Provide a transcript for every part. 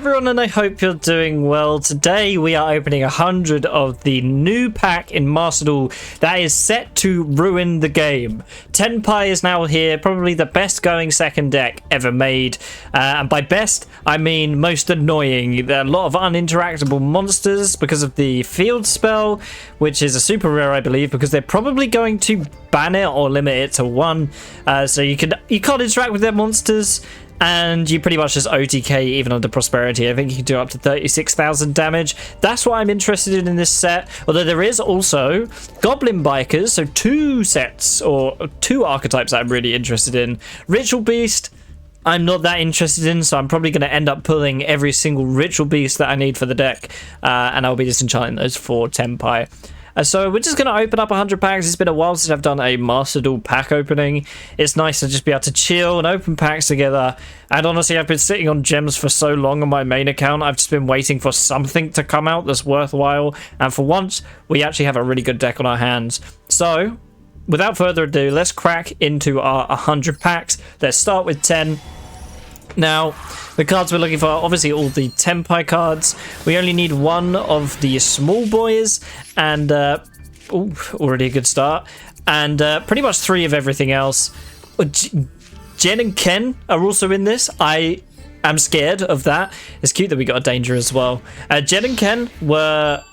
everyone, and I hope you're doing well. Today we are opening 100 of the new pack in Master Duel that is set to ruin the game. Tenpai is now here, probably the best going second deck ever made, and by best I mean most annoying. There are a lot of uninteractable monsters because of the field spell, which is a super rare I believe, because they're probably going to ban it or limit it to 1, so you can't interact with their monsters. And you pretty much just OTK even under prosperity. I think you can do up to 36,000 damage. That's what I'm interested in this set. Although there is also Goblin Bikers, so 2 sets or 2 archetypes that I'm really interested in. Ritual Beast, I'm not that interested in, so I'm probably going to end up pulling every single Ritual Beast that I need for the deck, and I'll be disenchanting those for Tenpai. So we're just going to open up 100 packs. It's been a while since I've done a Master Duel pack opening. It's nice to just be able to chill and open packs together. And honestly, I've been sitting on gems for so long on my main account. I've just been waiting for something to come out that's worthwhile. And for once, we actually have a really good deck on our hands. So, without further ado, let's crack into our 100 packs. Let's start with 10. Now, the cards we're looking for are obviously all the Tenpai cards. We only need 1 of the small boys, and already a good start. And pretty much 3 of everything else. Jen and Ken are also in this. I am scared of that. It's cute that we got a danger as well. Jen and Ken were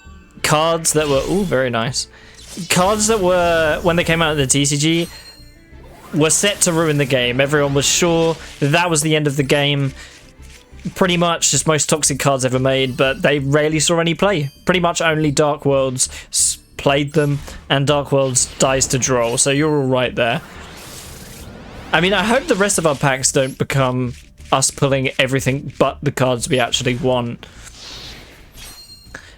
cards that were very nice. Cards that were, when they came out of the TCG, were set to ruin the game. Everyone was sure that was the end of the game. Pretty much just most toxic cards ever made, but they rarely saw any play. Pretty much only Dark Worlds played them, and Dark Worlds dies to draw, so you're all right there. I mean, I hope the rest of our packs don't become us pulling everything but the cards we actually want.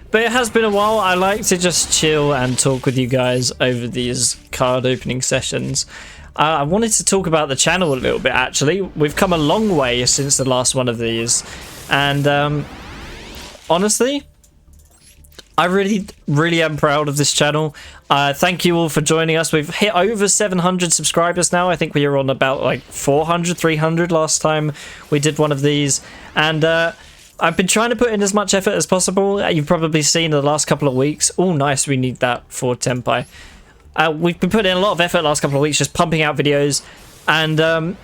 But it has been a while. I like to just chill and talk with you guys over these card opening sessions. I wanted to talk about the channel a little bit, actually. We've come a long way since the last one of these. And honestly, I really am proud of this channel. Thank you all for joining us. We've hit over 700 subscribers now. I think we were on about like 400, 300 last time we did one of these. And I've been trying to put in as much effort as possible. You've probably seen in the last couple of weeks. Oh, nice. We need that for Tenpai. We've been putting in a lot of effort the last couple of weeks, just pumping out videos. And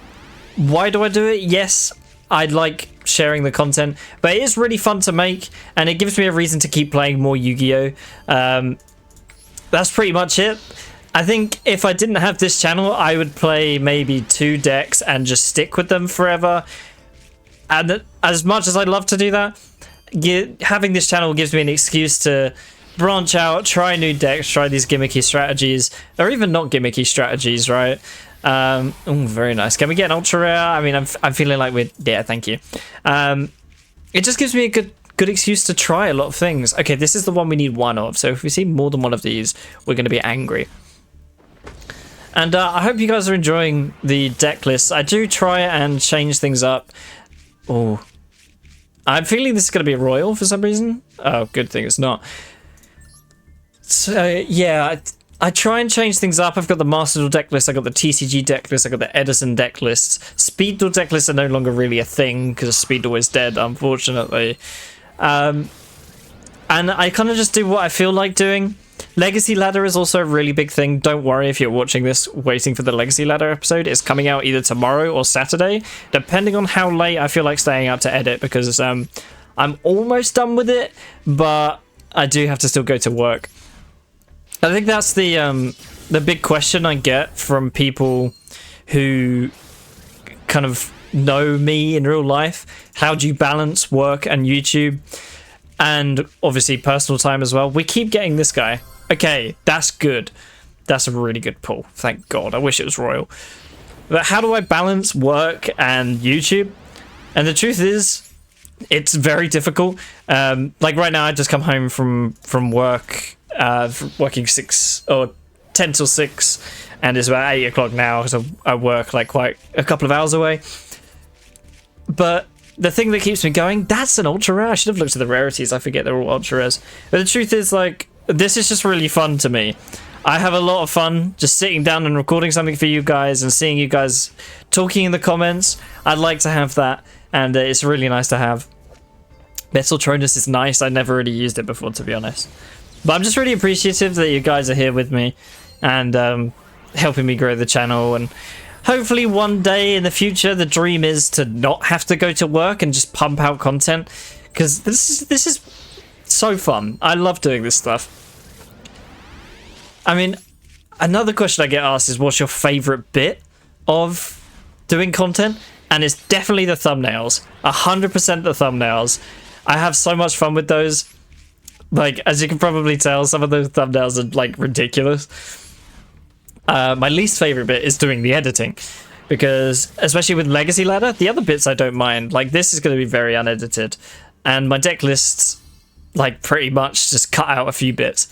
why do I do it? Yes, I like sharing the content, but it is really fun to make, and it gives me a reason to keep playing more Yu-Gi-Oh! That's pretty much it. I think if I didn't have this channel, I would play maybe 2 decks and just stick with them forever. And as much as I'd love to do that, having this channel gives me an excuse to branch out, try new decks, try these gimmicky strategies, or even not gimmicky strategies, right? Very nice. Can we get an ultra rare? I mean, I'm feeling like yeah, thank you. It just gives me a good excuse to try a lot of things. Okay, this is the one we need 1 of, so if we see more than 1 of these, we're going to be angry. And I hope you guys are enjoying the deck lists. I do try and change things up. Oh, I'm feeling this is going to be a royal for some reason. Oh, good thing it's not. So yeah, I try and change things up. I've got the Master Duel deck list, I got the TCG deck list, I got the Edison deck lists. Speed Duel deck lists are no longer really a thing because Speed Duel is dead, unfortunately. And I kind of just do what I feel like doing. Legacy Ladder is also a really big thing. Don't worry if you're watching this waiting for the Legacy Ladder episode. It's coming out either tomorrow or Saturday, depending on how late I feel like staying up to edit, because I'm almost done with it, but I do have to still go to work. I think that's the big question I get from people who kind of know me in real life. How do you balance work and YouTube? And obviously personal time as well. We keep getting this guy. Okay, that's good. That's a really good pull. Thank God. I wish it was royal. But how do I balance work and YouTube? And the truth is, it's very difficult. Like right now, I just come home from work. Working 10 till 6, and it's about 8 o'clock now because I work like quite a couple of hours away. But the thing that keeps me going, that's an ultra rare. I should have looked at the rarities. I forget they're all ultra rares. But the truth is, like, this is just really fun to me. I have a lot of fun just sitting down and recording something for you guys and seeing you guys talking in the comments. I'd like to have that, and it's really nice to have. Metaltronus is nice. I never really used it before, to be honest. But I'm just really appreciative that you guys are here with me and helping me grow the channel. And hopefully one day in the future, the dream is to not have to go to work and just pump out content. Because this is so fun. I love doing this stuff. I mean, another question I get asked is, what's your favorite bit of doing content? And it's definitely the thumbnails. 100% the thumbnails. I have so much fun with those. Like, as you can probably tell, some of those thumbnails are, like, ridiculous. My least favorite bit is doing the editing. Because, especially with Legacy Ladder, the other bits I don't mind. Like, this is going to be very unedited. And my deck lists, like, pretty much just cut out a few bits.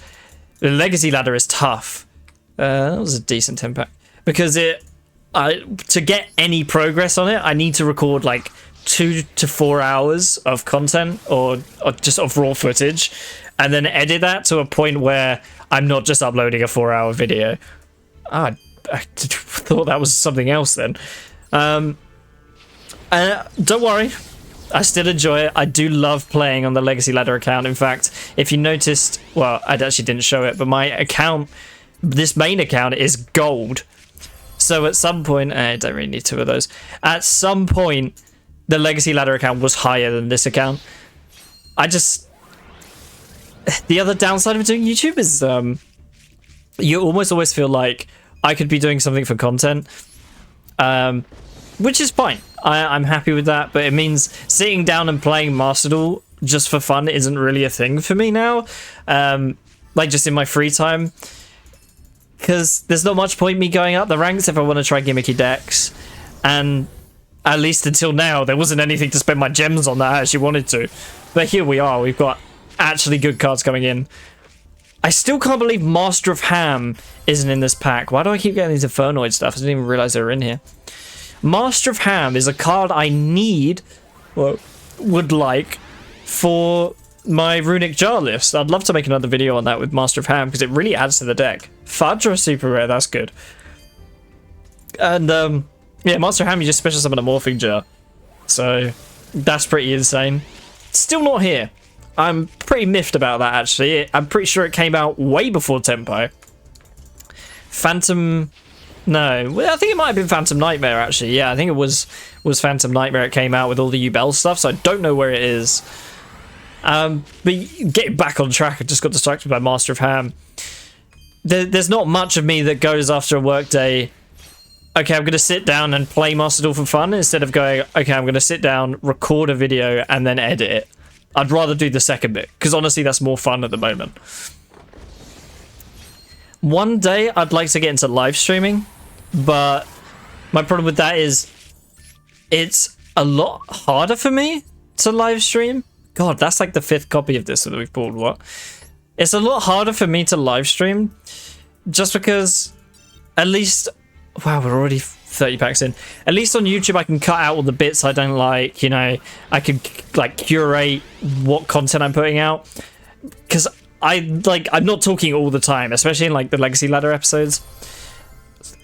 The Legacy Ladder is tough. That was a decent Tenpai. Because to get any progress on it, I need to record, like, 2 to 4 hours of content or just of raw footage, and then edit that to a point where I'm not just uploading a 4-hour video. I thought that was something else then. And don't worry, I still enjoy it. I do love playing on the Legacy Ladder account. In fact, if you noticed, well, I actually didn't show it, but my account, this main account, is gold. So at some point, I don't really need 2 of those. At some point, the Legacy Ladder account was higher than this account. The other downside of doing YouTube is you almost always feel like I could be doing something for content, which is fine. I'm happy with that, but it means sitting down and playing Master Duel just for fun isn't really a thing for me now. Like, just in my free time. Because there's not much point me going up the ranks if I want to try gimmicky decks. And at least until now, there wasn't anything to spend my gems on that I actually wanted to. But here we are. We've got actually good cards coming in. I still can't believe Master of Ham isn't in this pack. Why do I keep getting these Infernoid stuff? I didn't even realize they were in here. Master of Ham is a card I need, well, would like, for my Runic Jar list. I'd love to make another video on that with Master of Ham because it really adds to the deck. Fudge or super rare, that's good. And yeah, Master of Ham, you just special summon a Morphing Jar. So that's pretty insane. Still not here. I'm pretty miffed about that, actually. I'm pretty sure it came out way before Tenpai. Phantom... No, well, I think it might have been Phantom Nightmare, actually. Yeah, I think it was Phantom Nightmare. It came out with all the Belle stuff, so I don't know where it is. But getting back on track, I just got distracted by Master of Ham. There's not much of me that goes after a work day, okay, I'm going to sit down and play Master Duel for fun, instead of going, okay, I'm going to sit down, record a video, and then edit it. I'd rather do the second bit, because honestly, that's more fun at the moment. One day, I'd like to get into live streaming, but my problem with that is it's a lot harder for me to live stream. God, that's like the 5th copy of this that we've pulled, what? It's a lot harder for me to live stream, just because, at least, wow, we're already 30 packs in. At least on YouTube, I can cut out all the bits I don't like, you know, I can, like, curate what content I'm putting out, because I'm not talking all the time, especially in, like, the Legacy Ladder episodes,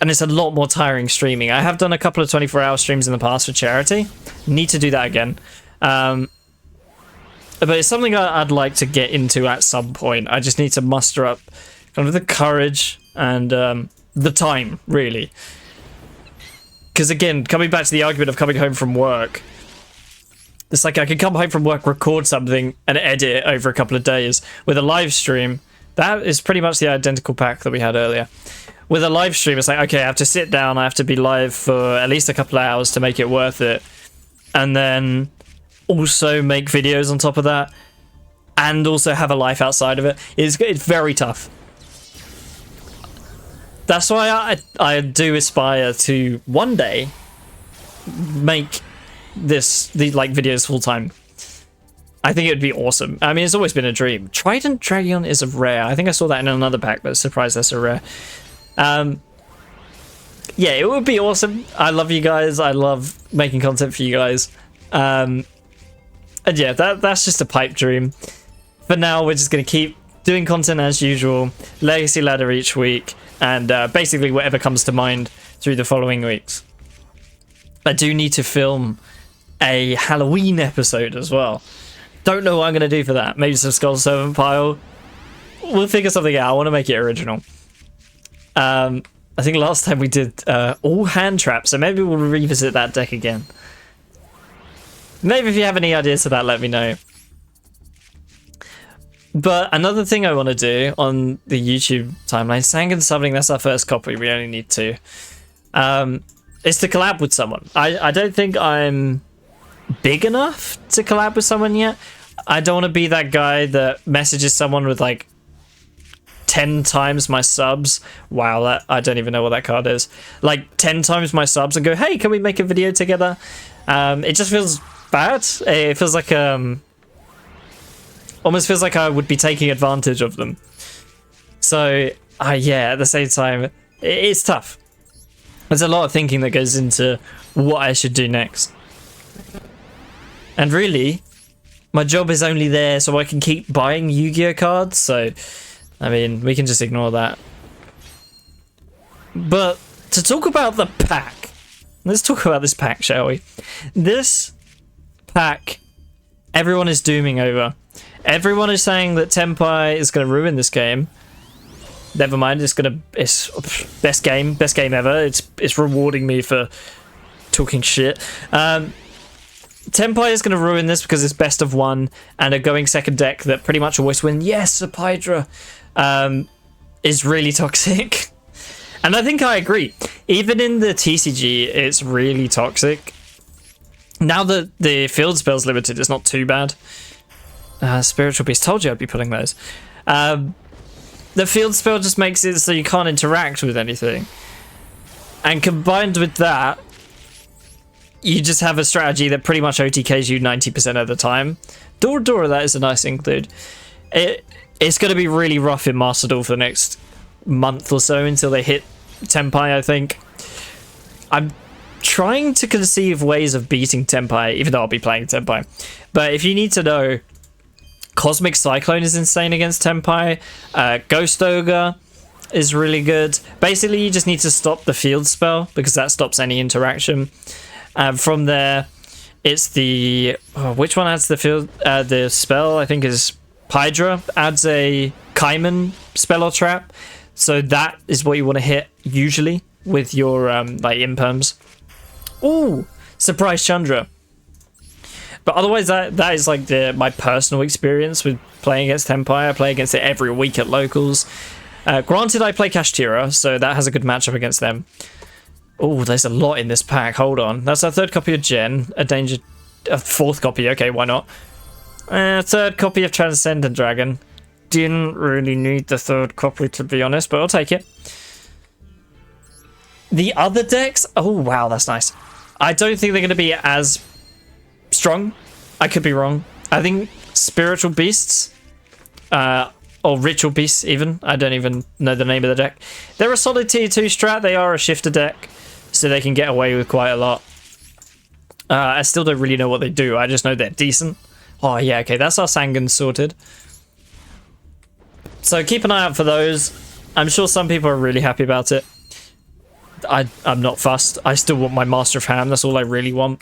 and it's a lot more tiring streaming. I have done a couple of 24-hour streams in the past for charity. Need to do that again. But it's something I'd like to get into at some point. I just need to muster up kind of the courage and the time, really. Because again, coming back to the argument of coming home from work, it's like I can come home from work, record something, and edit it over a couple of days. With a live stream, that is pretty much the identical pack that we had earlier. With a live stream, it's like, okay, I have to sit down, I have to be live for at least a couple of hours to make it worth it. And then also make videos on top of that, and also have a life outside of it. It's very tough. That's why I do aspire to one day make these like videos full time. I think it would be awesome. I mean, it's always been a dream. Trident Dragon is a rare. I think I saw that in another pack, but surprised that's a rare. Yeah, it would be awesome. I love you guys. I love making content for you guys. And yeah, that's just a pipe dream. For now, we're just going to keep doing content as usual. Legacy Ladder each week. And basically whatever comes to mind through the following weeks. I do need to film a Halloween episode as well. Don't know what I'm going to do for that. Maybe some Skull Servant pile. We'll figure something out. I want to make it original. I think last time we did all hand traps, so maybe we'll revisit that deck again. Maybe if you have any ideas for that, let me know. But another thing I want to do on the YouTube timeline, Sangan subbing, that's our first copy, we only need two, is to collab with someone. I don't think I'm big enough to collab with someone yet. I don't want to be that guy that messages someone with like 10 times my subs. Wow, that, I don't even know what that card is. Like 10 times my subs and go, hey, can we make a video together? It just feels bad. It feels like almost feels like I would be taking advantage of them. So yeah, at the same time, it's tough. There's a lot of thinking that goes into what I should do next. And really, my job is only there so I can keep buying Yu-Gi-Oh cards, so I mean, we can just ignore that. But to talk about the pack, let's talk about this pack, shall we? This pack, everyone is dooming over. Everyone is saying that Tenpai is going to ruin this game. Never mind, it's best game ever. It's rewarding me for talking shit. Tenpai is going to ruin this because it's best of one and a going second deck that pretty much always win. Yes, a Hydra is really toxic. And I think I agree. Even in the TCG, it's really toxic. Now that the field spell's limited, it's not too bad. Spiritual Beast, told you I'd be pulling those. The field spell just makes it so you can't interact with anything. And combined with that, you just have a strategy that pretty much OTKs you 90% of the time. Dora, that is a nice include. It's going to be really rough in Master Duel for the next month or so until they hit Tenpai, I think. I'm trying to conceive ways of beating Tenpai, even though I'll be playing Tenpai. But if you need to know, Cosmic Cyclone is insane against Tenpai. Ghost Ogre is really good. Basically, you just need to stop the field spell because that stops any interaction. From there, it's the which one adds the field the spell? I think is Hydra adds a Kaiman spell or trap. So that is what you want to hit usually with your like imperms. Ooh, surprise Chandra. But otherwise, that is like my personal experience with playing against Tenpai. I play against it every week at locals. Granted, I play Kashtira, so that has a good matchup against them. Oh, there's a lot in this pack. Hold on. That's our third copy of Gen. A fourth copy. Okay, why not? Third copy of Transcendent Dragon. Didn't really need the third copy, to be honest, but I'll take it. The other decks? Oh, wow, that's nice. I don't think they're going to be as strong. I could be wrong. I think Spiritual Beasts, or Ritual Beasts even, I don't even know the name of the deck. They're a solid tier 2 strat. They are a shifter deck, so they can get away with quite a lot. I still don't really know what they do. I just know they're decent. Oh yeah, okay, that's our Sangan sorted. So keep an eye out for those. I'm sure some people are really happy about it. I'm not fussed. I still want my Master of Ham. That's all I really want.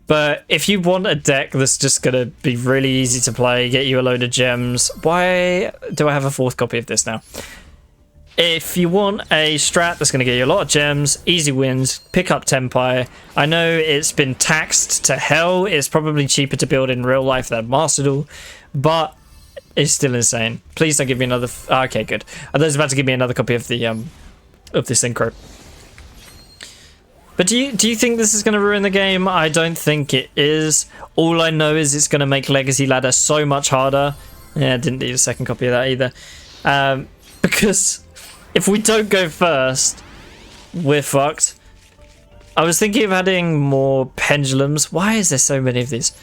But if you want a deck that's just going to be really easy to play, get you a load of gems... Why do I have a fourth copy of this now? If you want a strat that's going to get you a lot of gems, easy wins, pick up Tenpai. I know it's been taxed to hell. It's probably cheaper to build in real life than Master Duel, but it's still insane. Please don't give me another... okay, good. I was about to give me another copy of the synchro. But do you think this is going to ruin the game? I don't think it is. All I know is it's going to make Legacy Ladder so much harder. Yeah, I didn't need a second copy of that either. Because if we don't go first, we're fucked. I was thinking of adding more pendulums. Why is there so many of these?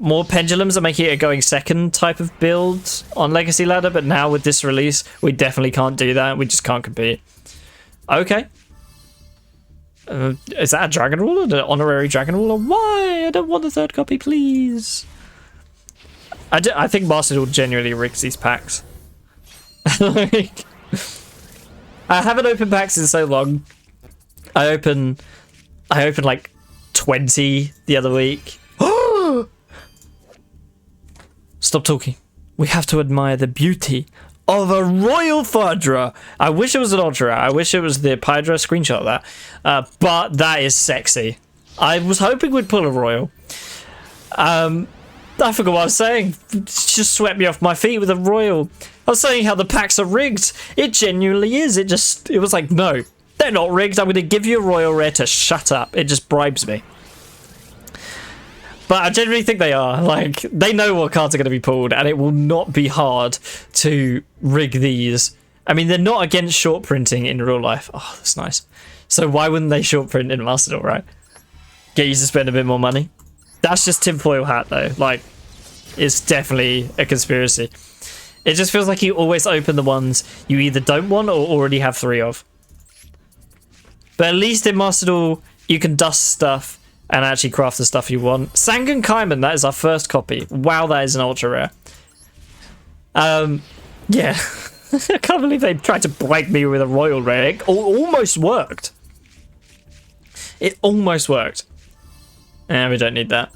More pendulums and making it a going second type of build on Legacy Ladder, but now with this release, we definitely can't do that. We just can't compete. Okay. Is that a Dragon Ruler? An honorary Dragon Ruler? Why? I don't want the third copy, please. I think Master Duel genuinely rigs these packs. Like, I haven't opened packs in so long. I opened like 20 the other week. stop talking. We have to admire the beauty of a Royal Fudra. I wish it was an Ultra Rare. I wish it was the Pydra screenshot of that. But that is sexy. I was hoping we'd pull a Royal. I forgot what I was saying. It just swept me off my feet with a Royal. I was saying how the packs are rigged. It genuinely is. It was like, no, they're not rigged. I'm going to give you a Royal Rare to shut up. It just bribes me. But I genuinely think they are. Like, they know what cards are going to be pulled, and it will not be hard to rig these. I mean, they're not against short printing in real life. Oh, that's nice. So why wouldn't they short print in Master Duel, right? Get you to spend a bit more money. That's just tinfoil hat, though. Like, it's definitely a conspiracy. It just feels like you always open the ones you either don't want or already have 3 of. But at least in Master Duel, you can dust stuff and actually craft the stuff you want. Sangan Kaiman, that is our first copy. Wow, that is an ultra rare. Yeah. I can't believe they tried to break me with a royal rare. It almost worked. It almost worked. And we don't need that.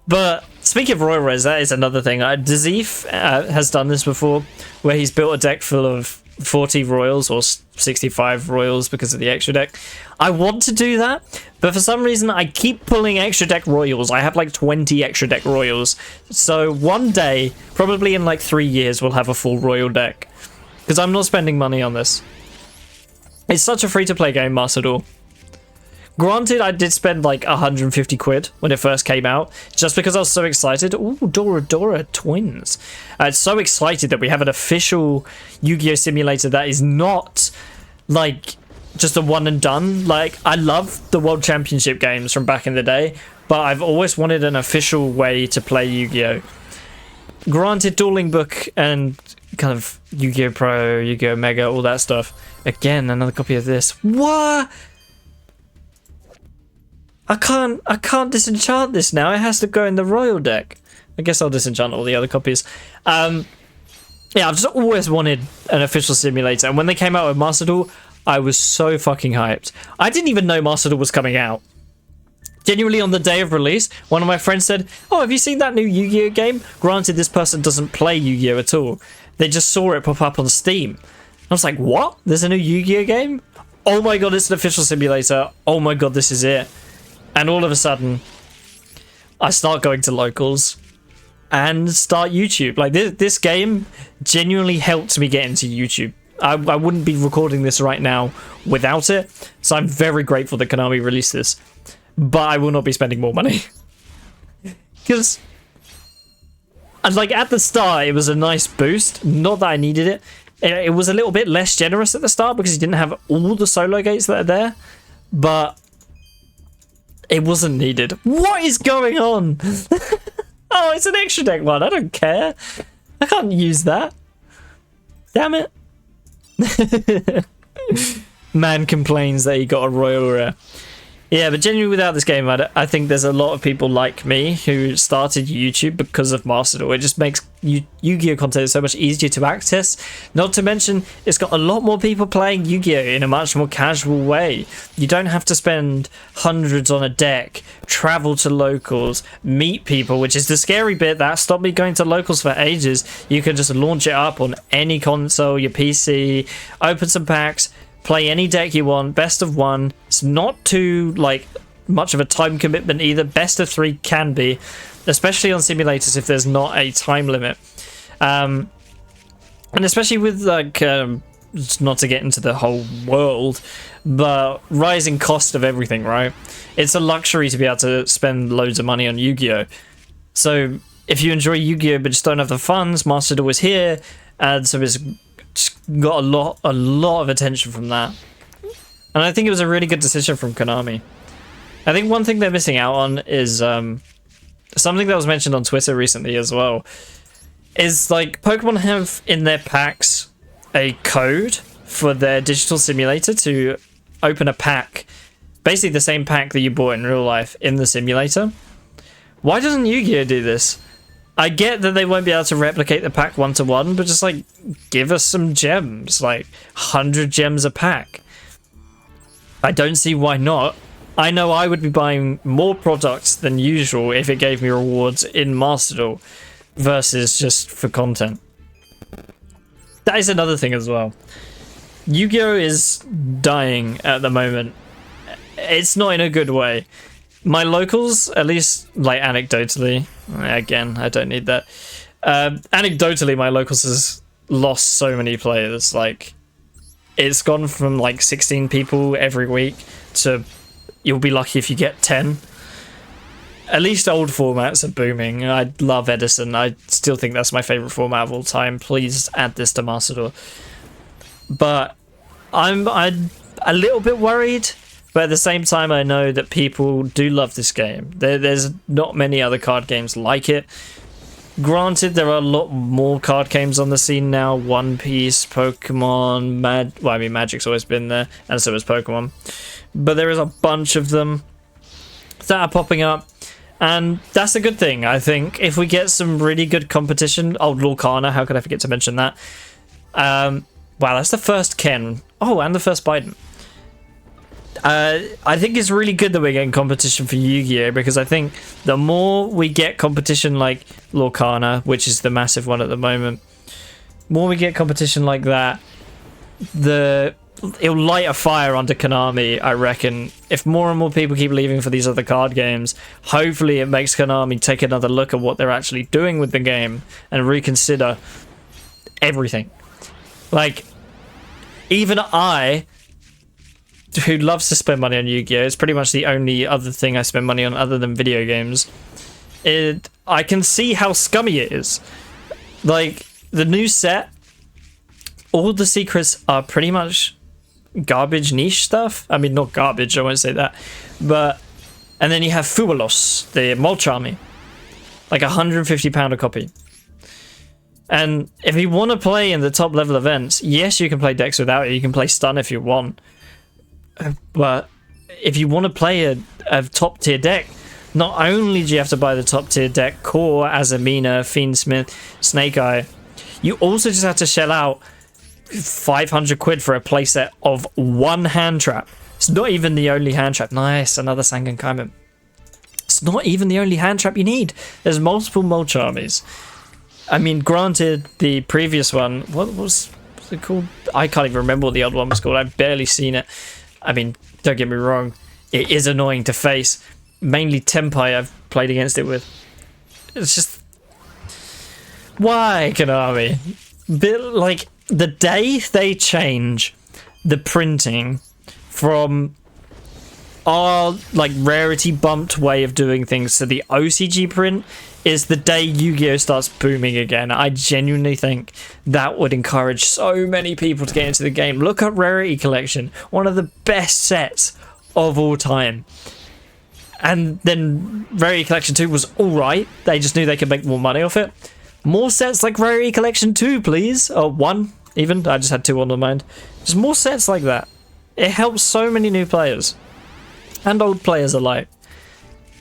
But speaking of royal rares, that is another thing. Dazif has done this before, where he's built a deck full of 40 royals or 65 royals because of the extra deck. I want to do that, but for some reason I keep pulling extra deck royals. I have like 20 extra deck royals. So one day, probably in like 3 years, we'll have a full royal deck. Because I'm not spending money on this. It's such a free-to-play game, Master Duel. Granted, I did spend like 150 quid when it first came out, just because I was so excited. Ooh, Dora twins. It's so excited that we have an official Yu-Gi-Oh simulator that is not like just a one and done. Like, I love the World Championship games from back in the day, but I've always wanted an official way to play Yu-Gi-Oh. Granted, Dueling Book and kind of Yu-Gi-Oh Pro, Yu-Gi-Oh Mega, all that stuff. Again, another copy of this. What? I can't disenchant this now. It has to go in the royal deck. I guess I'll disenchant all the other copies. Yeah, I've just always wanted an official simulator, and when they came out with Master Duel, I was so fucking hyped. I didn't even know Master Duel was coming out. Genuinely, on the day of release, one of my friends said, "Oh, have you seen that new Yu-Gi-Oh game?" Granted, this person doesn't play Yu-Gi-Oh at all. They just saw it pop up on Steam. I was like, what? There's a new Yu-Gi-Oh game? Oh my god, it's an official simulator. Oh my god, this is it. And all of a sudden, I start going to locals and start YouTube. Like, this game genuinely helped me get into YouTube. I wouldn't be recording this right now without it. So I'm very grateful that Konami released this. But I will not be spending more money. Because, like, at the start, it was a nice boost. Not that I needed it. It was a little bit less generous at the start because you didn't have all the solo gates that are there. But it wasn't needed. What is going on? Oh, it's an extra deck one. I don't care. I can't use that. Damn it. Man complains that he got a royal rare. Yeah, but genuinely without this game, I think there's a lot of people like me who started YouTube because of Master Duel. It just makes Yu-Gi-Oh content so much easier to access. Not to mention, it's got a lot more people playing Yu-Gi-Oh in a much more casual way. You don't have to spend hundreds on a deck, travel to locals, meet people, which is the scary bit. That stopped me going to locals for ages. You can just launch it up on any console, your PC, open some packs, play any deck you want, best of one. It's not too, like, much of a time commitment either. Best of 3 can be, especially on simulators if there's not a time limit. And especially with, like, not to get into the whole world, but rising cost of everything, right? It's a luxury to be able to spend loads of money on Yu-Gi-Oh! So if you enjoy Yu-Gi-Oh! But just don't have the funds, Master Duel is here, and so it's got a lot of attention from that. And I think it was a really good decision from Konami. I think one thing they're missing out on is something that was mentioned on Twitter recently as well, is like Pokemon have in their packs a code for their digital simulator to open a pack, basically the same pack that you bought in real life in the simulator. Why doesn't Yu-Gi-Oh do this? I get that they won't be able to replicate the pack one-to-one, but just, like, give us some gems. Like, 100 gems a pack. I don't see why not. I know I would be buying more products than usual if it gave me rewards in Master Duel. versus just for content. That is another thing as well. Yu-Gi-Oh is dying at the moment. It's not in a good way. My locals, at least like anecdotally, again, I don't need that. Anecdotally, my locals has lost so many players. Like, it's gone from like 16 people every week to you'll be lucky if you get 10. At least old formats are booming. I love Edison. I still think that's my favorite format of all time. Please add this to Master Duel. But I'm a little bit worried. But at the same time, I know that people do love this game. There's not many other card games like it. Granted, there are a lot more card games on the scene now. One Piece, Pokemon, Magic's always been there, and so has Pokemon. But there is a bunch of them that are popping up, and that's a good thing. I think if we get some really good competition, old Lorcana, how could I forget to mention that? Wow, that's the first Ken. Oh, and the first Biden. I think it's really good that we're getting competition for Yu-Gi-Oh! Because I think the more we get competition like Lorcana, which is the massive one at the moment, more we get competition like that, it'll light a fire under Konami, I reckon. If more and more people keep leaving for these other card games, hopefully it makes Konami take another look at what they're actually doing with the game and reconsider everything. Like, even I, who loves to spend money on Yu-Gi-Oh! It's pretty much the only other thing I spend money on other than video games. I can see how scummy it is. Like, the new set, all the secrets are pretty much garbage niche stuff. I mean, not garbage, I won't say that. But, and then you have Fubalos, the Molcharmy. Like £150 a copy. And if you want to play in the top level events, yes, you can play decks without it. You can play stun if you want. But if you want to play a top tier deck, not only do you have to buy the top tier deck core as Amina, Fiendsmith, Snake Eye, you also just have to shell out 500 quid for a playset of one hand trap. It's not even the only hand trap. Nice, another Sangan Kaiman. It's not even the only hand trap you need. There's multiple Molcharmies. I mean, granted, the previous one, what was it called? I can't even remember what the other one was called. I've barely seen it. I mean, don't get me wrong, it is annoying to face. Mainly Tenpai I've played against it with. It's just, why, Konami? Like, the day they change the printing from our like rarity bumped way of doing things to the OCG print is the day Yu-Gi-Oh! Starts booming again. I genuinely think that would encourage so many people to get into the game. Look up Rarity Collection, one of the best sets of all time. And then Rarity Collection 2 was alright. They just knew they could make more money off it. More sets like Rarity Collection 2, please. Or 1, even. I just had 2 on my mind. Just more sets like that. It helps so many new players. And old players alike.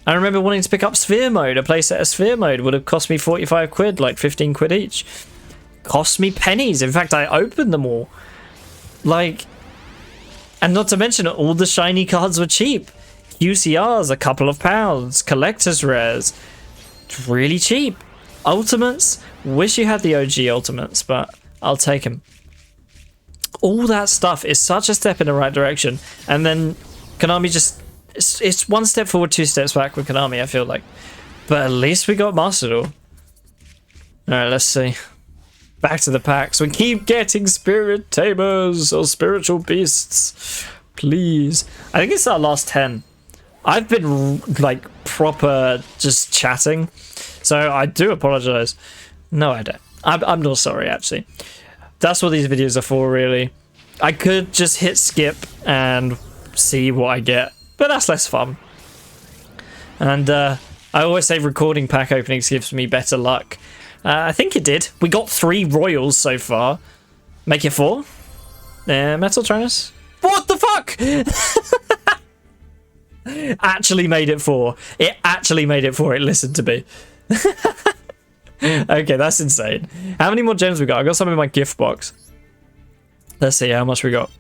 I remember wanting to pick up Sphere Mode. A playset of Sphere Mode would have cost me 45 quid, like 15 quid each. Cost me pennies. In fact, I opened them all. Like, and not to mention, all the shiny cards were cheap. QCRs, a couple of pounds. Collector's rares, really cheap. Ultimates, wish you had the OG Ultimates, but I'll take them. All that stuff is such a step in the right direction. And then Konami just... It's one step forward, 2 steps back with Konami, I feel like. But at least we got Master Duel. Alright, let's see. Back to the packs. We keep getting Spirit Tamers or Spiritual Beasts. Please. I think it's our last 10. I've been, like, proper just chatting. So I do apologize. No, I don't. I'm not sorry, actually. That's what these videos are for, really. I could just hit skip and see what I get. But that's less fun. And I always say recording pack openings gives me better luck. I think it did. We got 3 Royals so far. Make it 4. Metal Trainers. What the fuck? Actually made it 4. It actually made it 4. It listened to me. Okay, that's insane. How many more gems we got? I got some in my gift box. Let's see how much we got.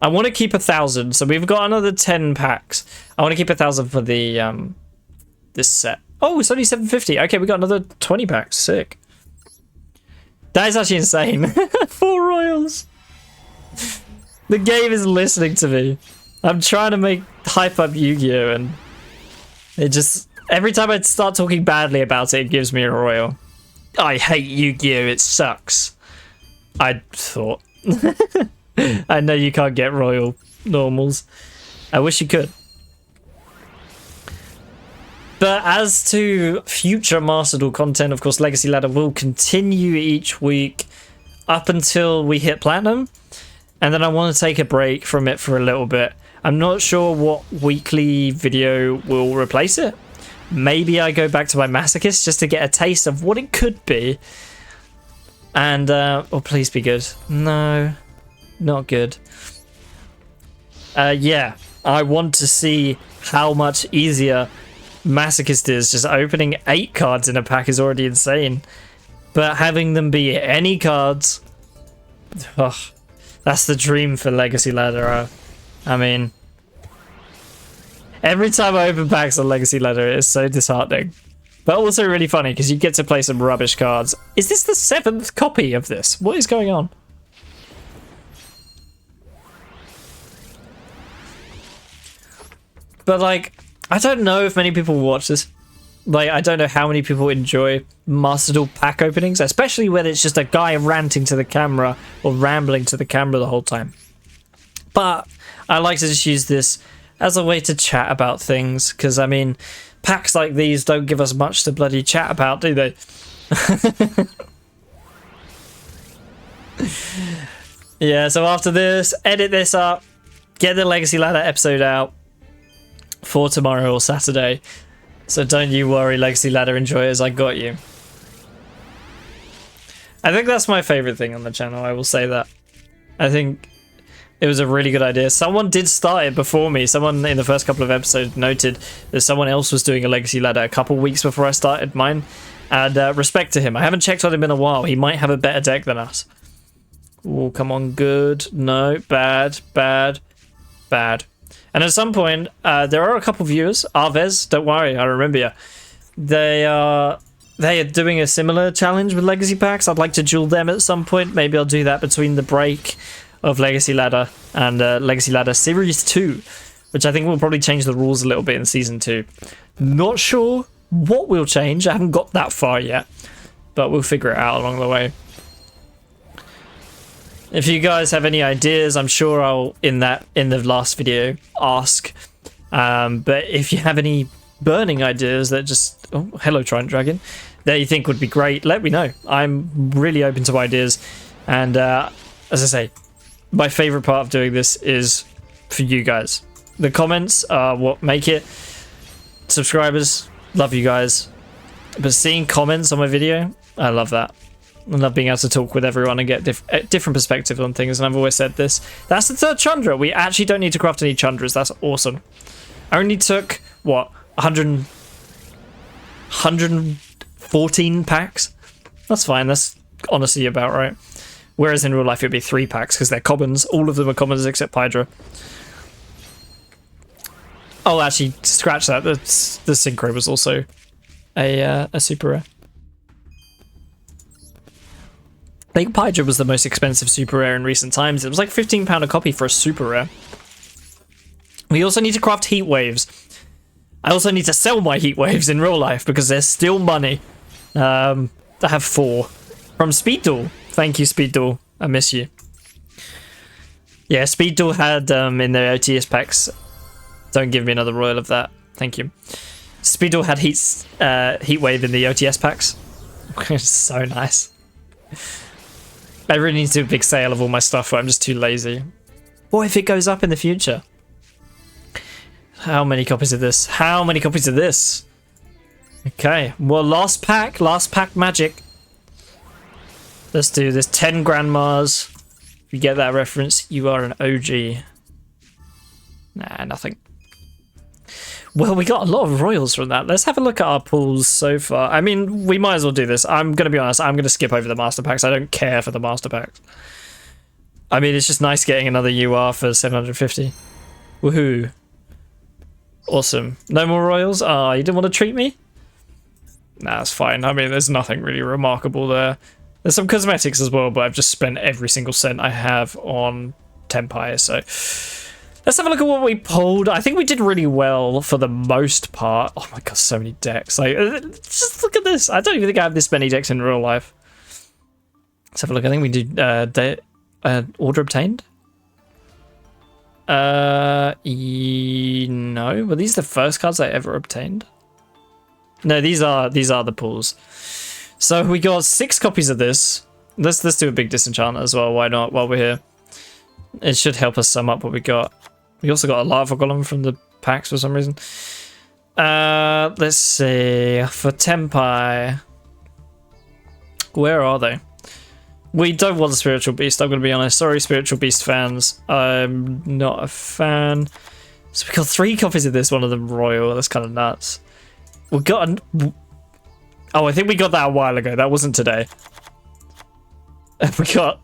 I want to keep 1,000, so we've got another 10 packs. I want to keep 1,000 for the this set. Oh, it's only 750. Okay, we got another 20 packs. Sick. That is actually insane. 4 royals. The game is listening to me. I'm trying to hype up Yu-Gi-Oh! And it just... Every time I start talking badly about it, it gives me a royal. I hate Yu-Gi-Oh! It sucks. I thought. I know you can't get royal normals. I wish you could. But as to future Master Duel content, of course, Legacy Ladder will continue each week up until we hit Platinum. And then I want to take a break from it for a little bit. I'm not sure what weekly video will replace it. Maybe I go back to my Masochist just to get a taste of what it could be. And, oh, please be good. No, not good. Yeah, I want to see how much easier Masochist is. Just opening 8 cards in a pack is already insane. But having them be any cards... Oh, that's the dream for Legacy Ladder. I mean... Every time I open packs on Legacy Ladder, it's so disheartening. But also really funny, because you get to play some rubbish cards. Is this the 7th copy of this? What is going on? But, like, I don't know if many people watch this. Like, I don't know how many people enjoy Master Duel pack openings, especially when it's just a guy ranting to the camera or rambling to the camera the whole time. But I like to just use this as a way to chat about things, because, I mean, packs like these don't give us much to bloody chat about, do they? Yeah, so after this, edit this up, get the Legacy Ladder episode out for tomorrow or Saturday. So don't you worry, Legacy Ladder enjoyers, I got you. I think that's my favourite thing on the channel, I will say that. I think it was a really good idea. Someone did start it before me. Someone in the first couple of episodes noted that someone else was doing a Legacy Ladder a couple weeks before I started mine. And respect to him. I haven't checked on him in a while. He might have a better deck than us. Oh, come on. Good. No. Bad. Bad. Bad. And at some point, there are a couple viewers. Arvez, don't worry. I remember you. They are doing a similar challenge with Legacy packs. I'd like to duel them at some point. Maybe I'll do that between the break of Legacy Ladder and Legacy Ladder Series 2, which I think will probably change the rules a little bit in Season 2. Not sure what will change. I haven't got that far yet, but we'll figure it out along the way. If you guys have any ideas, I'm sure I'll, in the last video, ask. But if you have any burning ideas that just... Oh, hello, Trident Dragon. That you think would be great, let me know. I'm really open to ideas. And as I say, my favourite part of doing this is for you guys. The comments are what make it. Subscribers, love you guys. But seeing comments on my video, I love that. I love being able to talk with everyone and get different perspectives on things, and I've always said this. That's the 3rd Chandra. We actually don't need to craft any Chandras. That's awesome. I only took, what, 114 packs? That's fine. That's honestly about right. Whereas in real life, it'd be 3 packs, because they're commons. All of them are commons except Hydra. Oh, actually, scratch that. The Synchro was also a super rare. I think Hydra was the most expensive super rare in recent times. It was like £15 a copy for a super rare. We also need to craft heat waves. I also need to sell my heat waves in real life because there's still money. I have 4 from Speed Duel. Thank you, Speed Duel. I miss you. Yeah, Speed Duel had in their OTS packs. Don't give me another royal of that. Thank you. Speed Duel had heat wave in the OTS packs. It's so nice. I really need to do a big sale of all my stuff, but I'm just too lazy. What if it goes up in the future? How many copies of this? How many copies of this? Okay, well, last pack magic. Let's do this. 10 Grandmas. If you get that reference, you are an OG. Nah, nothing. Well, we got a lot of royals from that. Let's have a look at our pools so far. I mean, we might as well do this. I'm going to be honest. I'm going to skip over the master packs. I don't care for the master packs. I mean, it's just nice getting another UR for 750. Woohoo. Awesome. No more royals? Ah, you didn't want to treat me? Nah, it's fine. I mean, there's nothing really remarkable there. There's some cosmetics as well, but I've just spent every single cent I have on Tenpai, so let's have a look at what we pulled. I think we did really well for the most part. Oh my god, so many decks. Like, just look at this. I don't even think I have this many decks in real life. Let's have a look. I think we did order obtained. No. Were these the first cards I ever obtained? No, these are the pulls. So we got 6 copies of this. Let's do a big disenchant as well. Why not? While we're here, it should help us sum up what we got. We also got a lava golem from the packs for some reason. Let's see. For Tenpai, where are they? We don't want the Spiritual Beast, I'm going to be honest. Sorry, Spiritual Beast fans. I'm not a fan. So we got 3 copies of this, one of them royal. That's kind of nuts. We got oh, I think we got that a while ago. That wasn't today.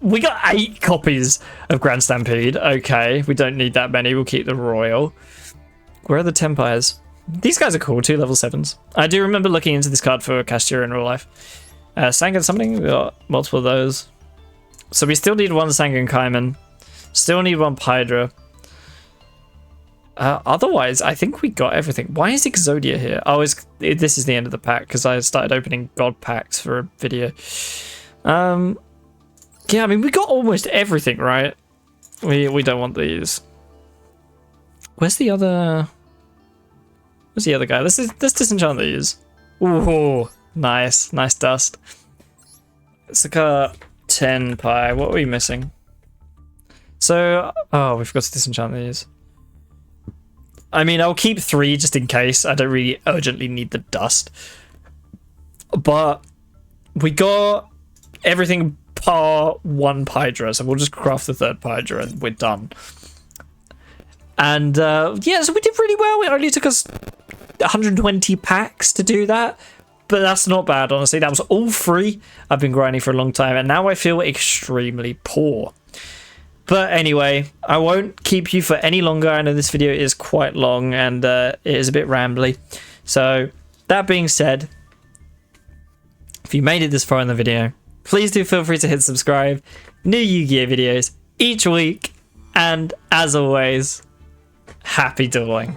We got 8 copies of Grand Stampede. Okay, we don't need that many. We'll keep the royal. Where are the Tenpais? These guys are cool, 2 level 7s. I do remember looking into this card for Castia in real life. Sangan something, we got multiple of those. So we still need 1 Sangan Kaiman. Still need 1 Hydra. Otherwise, I think we got everything. Why is Exodia here? Oh, this is the end of the pack because I started opening God packs for a video. Yeah, I mean, we got almost everything, right? We don't want these. Where's the other guy? Let's disenchant these. Ooh, nice dust. It's like a Tenpai. What are we missing? So, oh, we've got to disenchant these. I mean, I'll keep 3 just in case. I don't really urgently need the dust. But we got everything par 1 Hydra, so we'll just craft the 3rd Hydra and we're done. And yeah, so we did really well. It only took us 120 packs to do that. But that's not bad, honestly. That was all free. I've been grinding for a long time, and now I feel extremely poor. But anyway, I won't keep you for any longer. I know this video is quite long, and it is a bit rambly. So, that being said, if you made it this far in the video, please do feel free to hit subscribe. New Yu-Gi-Oh videos each week. And as always, happy dueling.